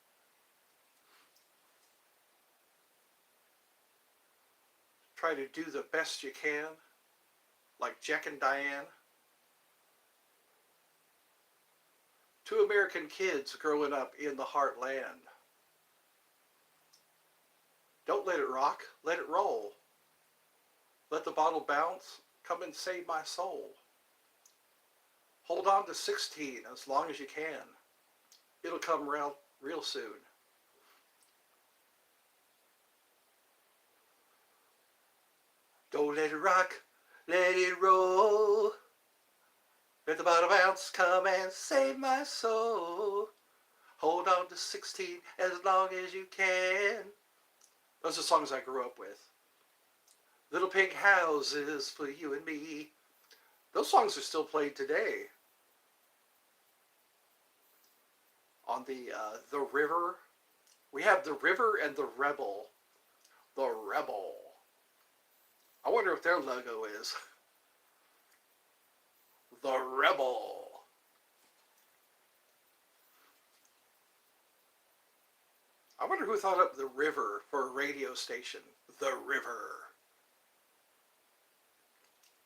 Try to do the best you can, like Jack and Diane. 2 American kids growing up in the heartland. Don't let it rock, let it roll. Let the bottle bounce, come and save my soul. Hold on to 16 as long as you can. It'll come real soon. Don't let it rock, let it roll. Let the bottle bounce, come and save my soul. Hold on to 16 as long as you can. Those are songs I grew up with. Little pink houses for you and me. Those songs are still played today. On the river. We have the river and the rebel. The rebel. I wonder if their logo is. The rebel. I wonder who thought up the river for a radio station. The river.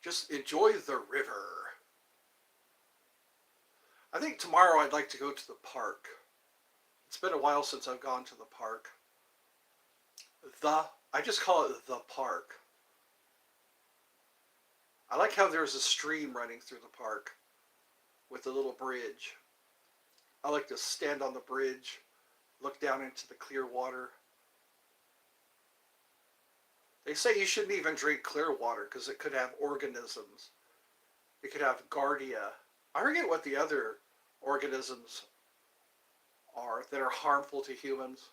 Just enjoy the river. I think tomorrow I'd like to go to the park. It's been a while since I've gone to the park. I just call it the park. I like how there's a stream running through the park with a little bridge. I like to stand on the bridge, look down into the clear water. They say you shouldn't even drink clear water because it could have organisms. It could have Giardia. I forget what the other organisms are that are harmful to humans.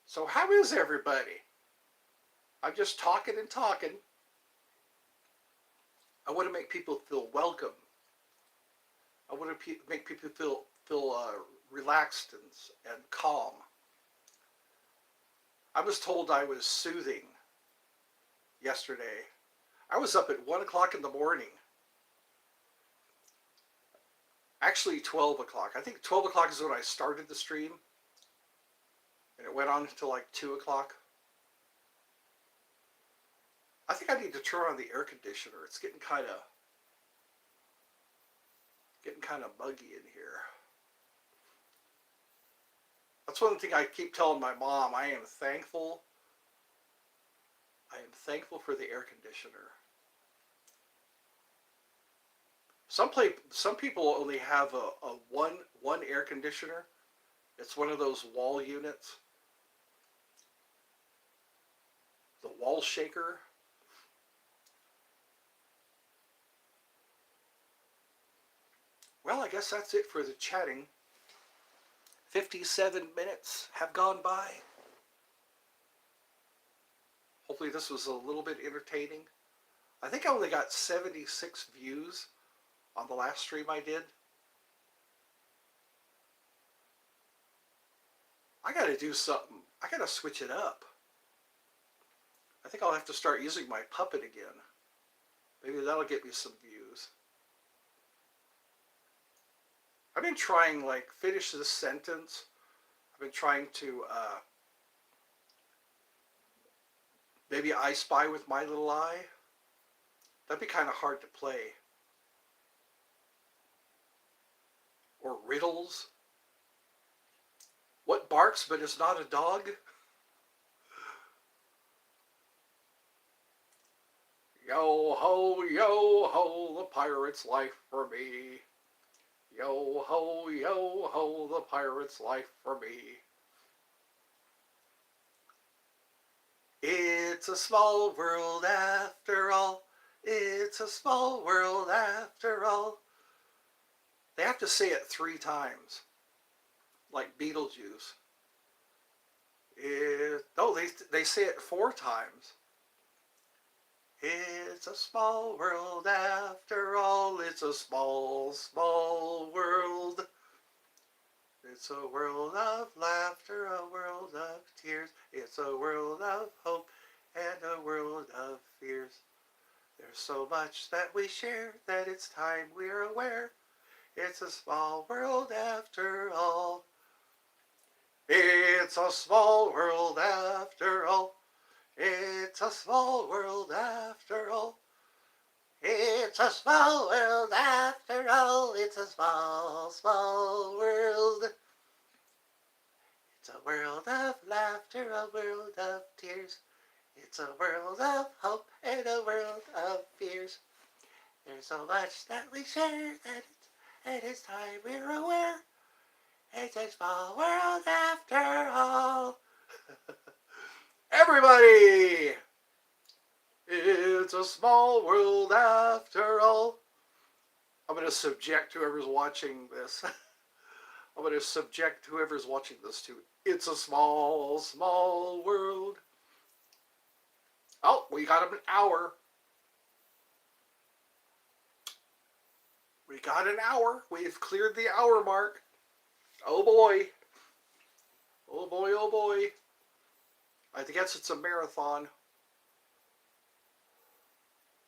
So how is everybody? I'm just talking and talking. I want to make people feel welcome. I want to make people feel relaxed and calm. I was told I was soothing yesterday. I was up at 1 o'clock in the morning. Actually 12 o'clock. I think 12 o'clock is when I started the stream. And it went on until like 2 o'clock. I think I need to turn on the air conditioner. It's getting kind of muggy in here. That's one thing I keep telling my mom. I am thankful for the air conditioner. Some people only have a one air conditioner. It's one of those wall units. The wall shaker. Well, I guess that's it for the chatting. 57 minutes have gone by. Hopefully this was a little bit entertaining. I think I only got 76 views on the last stream I did. I gotta do something. I gotta switch it up. I think I'll have to start using my puppet again. Maybe that'll get me some views. I've been trying, like, finish this sentence. I've been trying to, maybe I Spy with My Little Eye. That'd be kind of hard to play. Or riddles. What barks but is not a dog? Yo ho, the pirate's life for me. Yo ho, the pirate's life for me. It's a small world after all. It's a small world after all. They have to say it 3 times, like Beetlejuice. No, they say it 4 times. It's a small world after all. It's a small, small world. It's a world of laughter, a world of tears. It's a world of hope and a world of fears. There's so much that we share that it's time we're aware. It's a small world after all. It's a small world after all. It's a small world after all. It's a small world after all. It's a small, small world. It's a world of laughter, a world of tears. It's a world of hope and a world of fears. There's so much that we share that it's time we're aware. It's a small world after all. Everybody! It's a small world after all. I'm going to subject whoever's watching this. I'm going to subject whoever's watching this to It's a Small, Small World. Oh, we got an hour. We got an hour. We've cleared the hour mark. Oh boy. Oh boy, oh boy. I guess it's a marathon.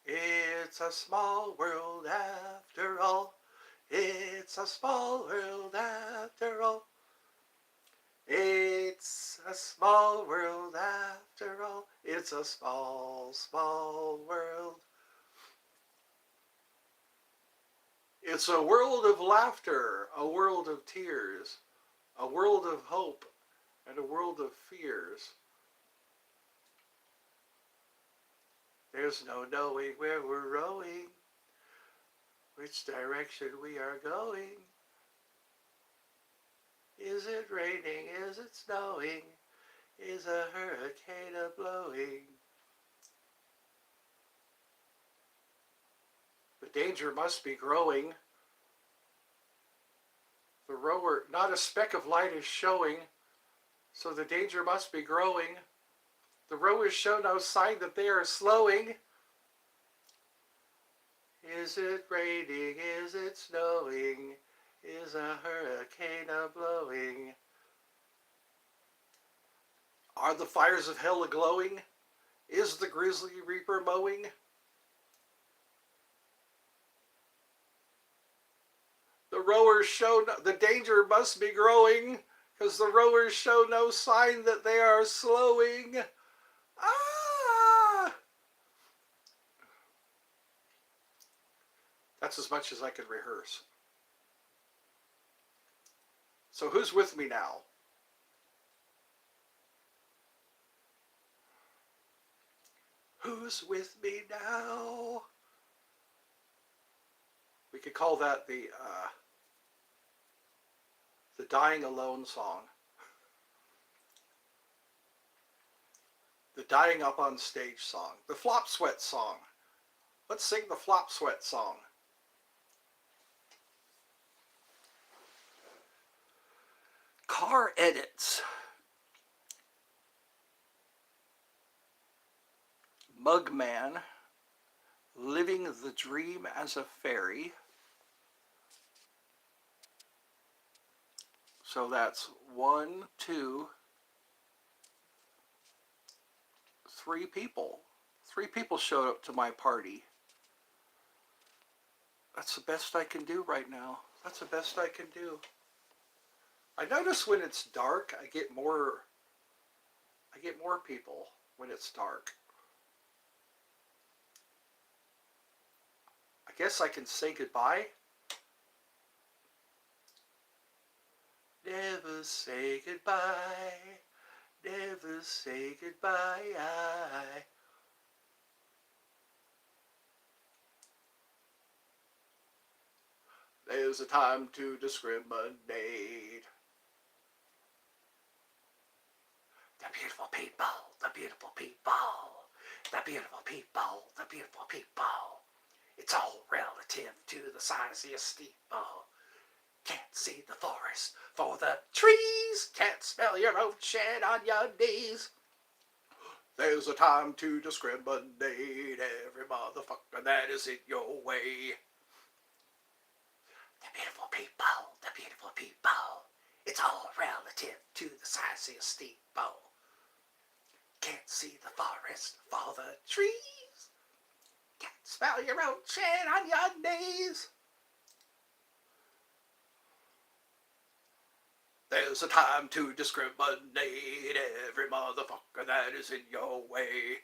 It's a small world after all. It's a small world after all. It's a small world after all. It's a small, small world. It's a world of laughter, a world of tears, a world of hope, and a world of fears. There's no knowing where we're rowing, which direction we are going. Is it raining? Is it snowing? Is a hurricane a-blowing? The danger must be growing. The rower, not a speck of light is showing, so the danger must be growing. The rowers show no sign that they are slowing. Is it raining? Is it snowing? Is a hurricane a-blowing? Are the fires of hell a-glowing? Is the grizzly reaper mowing? The rowers show the danger must be growing, because the rowers show no sign that they are slowing. Ah! That's as much as I could rehearse. So who's with me now? Who's with me now? We could call that the Dying Alone song. The Dying Up on Stage song. The Flop Sweat song. Let's sing the Flop Sweat song. Car edits. Mugman, living the dream as a fairy. So that's 1, 2, 3 people. 3 people showed up to my party. That's the best I can do right now. That's the best I can do. I notice when it's dark, I get more people when it's dark. I guess I can say goodbye. Never say goodbye. Never say goodbye. There's a time to discriminate. The beautiful people, the beautiful people, the beautiful people, the beautiful people. It's all relative to the size of your steeple. Can't see the forest for the trees. Can't smell your own shit on your knees. There's a time to discriminate every motherfucker that is in your way. The beautiful people, the beautiful people. It's all relative to the size of your steeple. Can't see the forest for the trees. Can't smell your own shit on your knees. There's a time to discriminate every motherfucker that is in your way.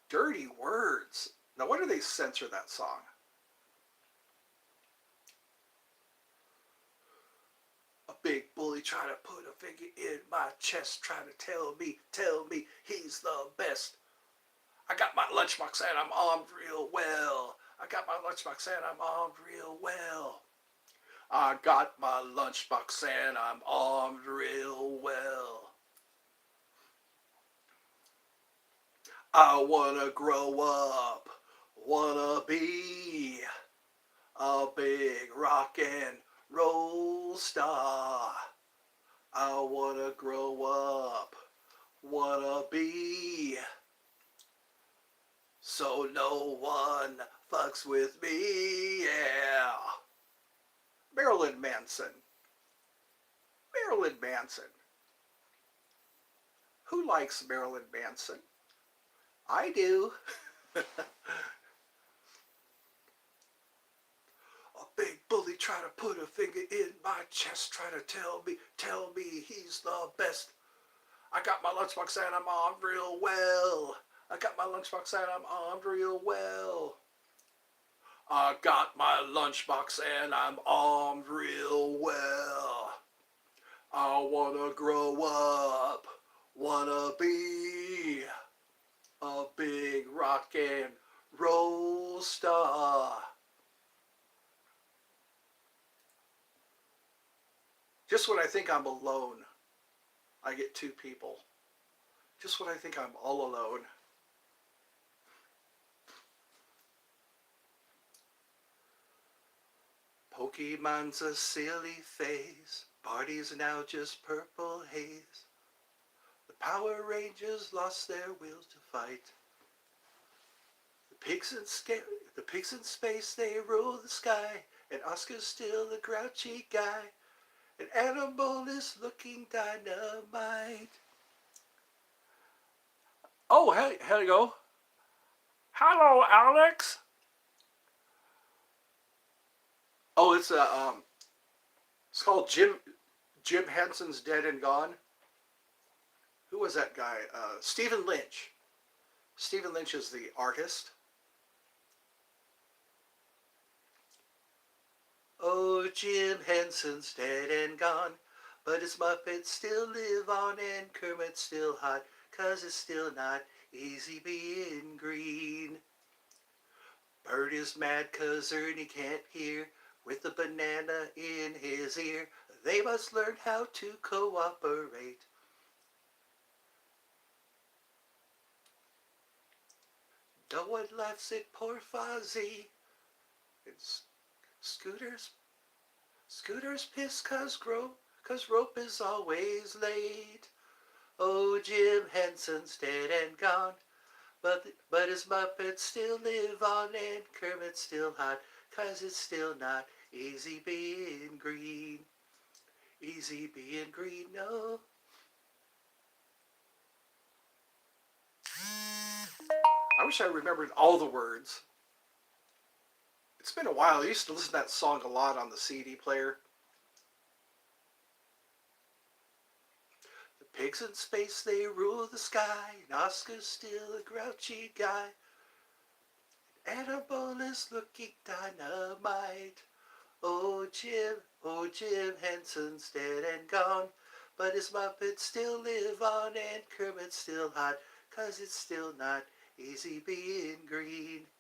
Dirty words. No wonder they censor that song. A big bully trying to put a finger in my chest, trying to tell me he's the best. I got my lunchbox and I'm armed real well. I got my lunchbox and I'm armed real well. I got my lunchbox and I'm armed real well. I wanna grow up, wanna be a big rock and roll star. I wanna grow up, wanna be, so no one fucks with me, yeah. Marilyn Manson. Marilyn Manson. Who likes Marilyn Manson? I do. A try to put a finger in my chest, try to tell me he's the best. I got my lunchbox and I'm armed real well. I got my lunchbox and I'm armed real well. I got my lunchbox and I'm armed real well. I wanna grow up, wanna be a big rock and roll star. Just when I think I'm alone, I get two people. Just when I think I'm all alone. Pokemon's a silly phase. Party's now just purple haze. The Power Rangers lost their will to fight. The pigs in space, they rule the sky. And Oscar's still a grouchy guy. An animal is looking dynamite. Oh, hey, here you go. Hello, Alex. Oh, it's called Jim Henson's Dead and Gone. Who was that guy? Stephen Lynch. Stephen Lynch is the artist. Oh, Jim Henson's dead and gone, but his Muppets still live on and Kermit's still hot, 'cause it's still not easy being green. Bert is mad 'cause Ernie can't hear with a banana in his ear. They must learn how to cooperate. No one laughs at poor Fozzie. It's Scooter's pissed 'cause Rope is always late. Oh, Jim Henson's dead and gone, but his Muppets still live on and Kermit's still hot, 'cause it's still not easy being green. Easy being green, no. I wish I remembered all the words. It's been a while. I used to listen to that song a lot on the CD player. The pigs in space, they rule the sky, and Oscar's still a grouchy guy. Annabelle is looking dynamite. Oh, Jim Henson's dead and gone, but his Muppets still live on and Kermit's still hot, 'cause it's still not easy being green.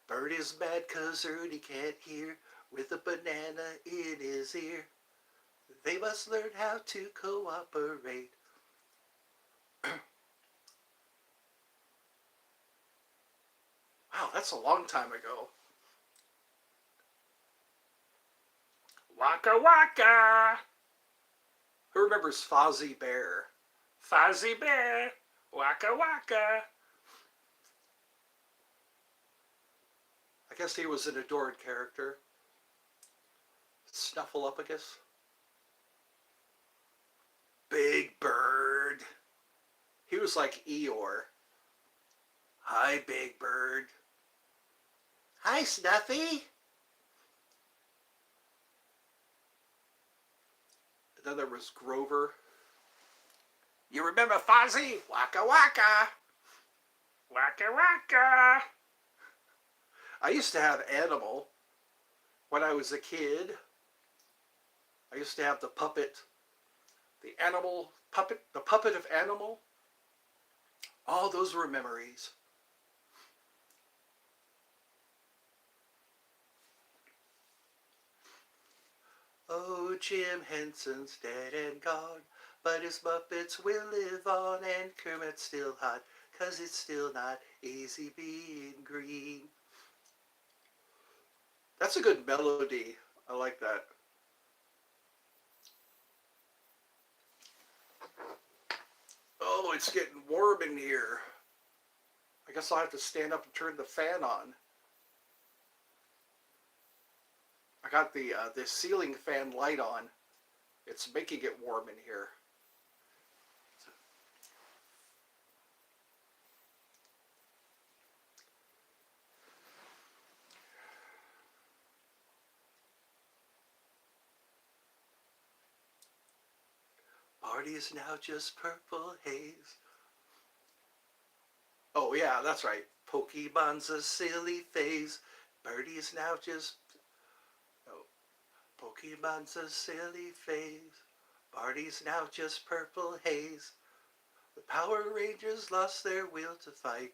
Bert is mad 'cause Ernie can't hear with a banana in his ear. They must learn how to cooperate. Wow, that's a long time ago. Waka waka! Who remembers Fozzie Bear? Fozzie Bear! Waka waka! I guess he was an adored character. Snuffleupagus. Big Bird. He was like Eeyore. Hi, Big Bird. Hi, Snuffy. And then there was Grover. You remember Fozzie? Waka waka. Waka waka. I used to have Animal when I was a kid. I used to have the puppet, the puppet of Animal. All those were memories. Oh, Jim Henson's dead and gone, but his Muppets will live on and Kermit's still hot, 'cause it's still not easy being green. That's a good melody. I like that. Oh, it's getting warm in here. I guess I'll have to stand up and turn the fan on. I got the ceiling fan light on. It's making it warm in here. Party's now just purple haze. Oh yeah, that's right. Pokemon's a silly phase. Birdie's now just... Oh, Pokemon's a silly phase. Party's now just purple haze. The Power Rangers lost their will to fight.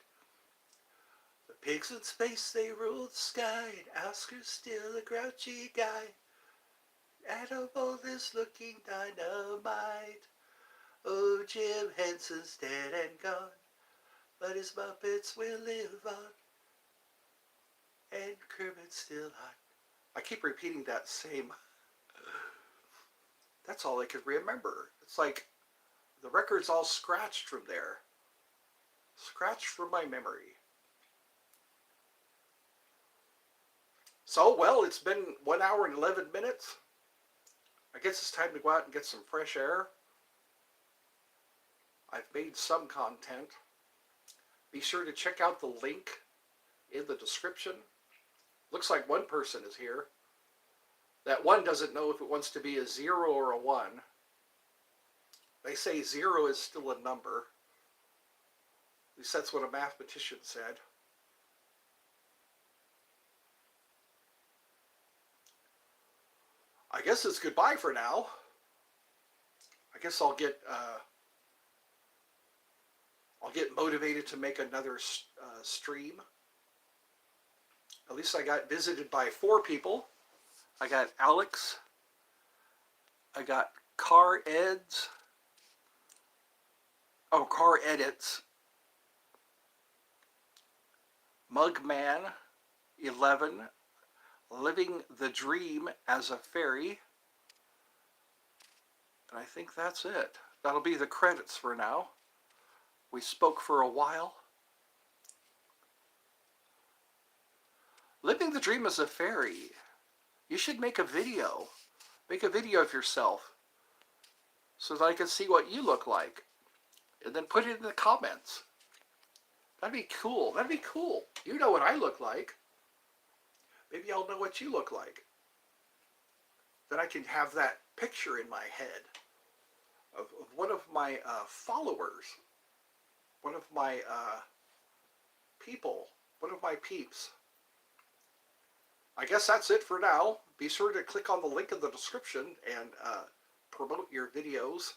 The pigs in space, they rule the sky, and Oscar's still a grouchy guy. Animal is looking dynamite. Oh, Jim Henson's dead and gone, but his Muppets will live on. And Kermit's still hot. I keep repeating that same... That's all I could remember. It's like the record's all scratched from there. Scratched from my memory. So, well, it's been 1 hour and 11 minutes. I guess it's time to go out and get some fresh air. I've made some content. Be sure to check out the link in the description. Looks like one person is here. That one doesn't know if it wants to be a 0 or a 1. They say 0 is still a number. At least that's what a mathematician said. I guess it's goodbye for now. I guess I'll get motivated to make another stream. At least I got visited by 4 people. I got Alex. I got Car Edits. Mugman 11. Living the Dream as a Fairy. And I think that's it. That'll be the credits for now. We spoke for a while. Living the Dream as a Fairy. You should make a video. Make a video of yourself so that I can see what you look like. And then put it in the comments. That'd be cool. That'd be cool. You know what I look like. Maybe I'll know what you look like. Then I can have that picture in my head of one of my followers. One of my people. One of my peeps. I guess that's it for now. Be sure to click on the link in the description and promote your videos.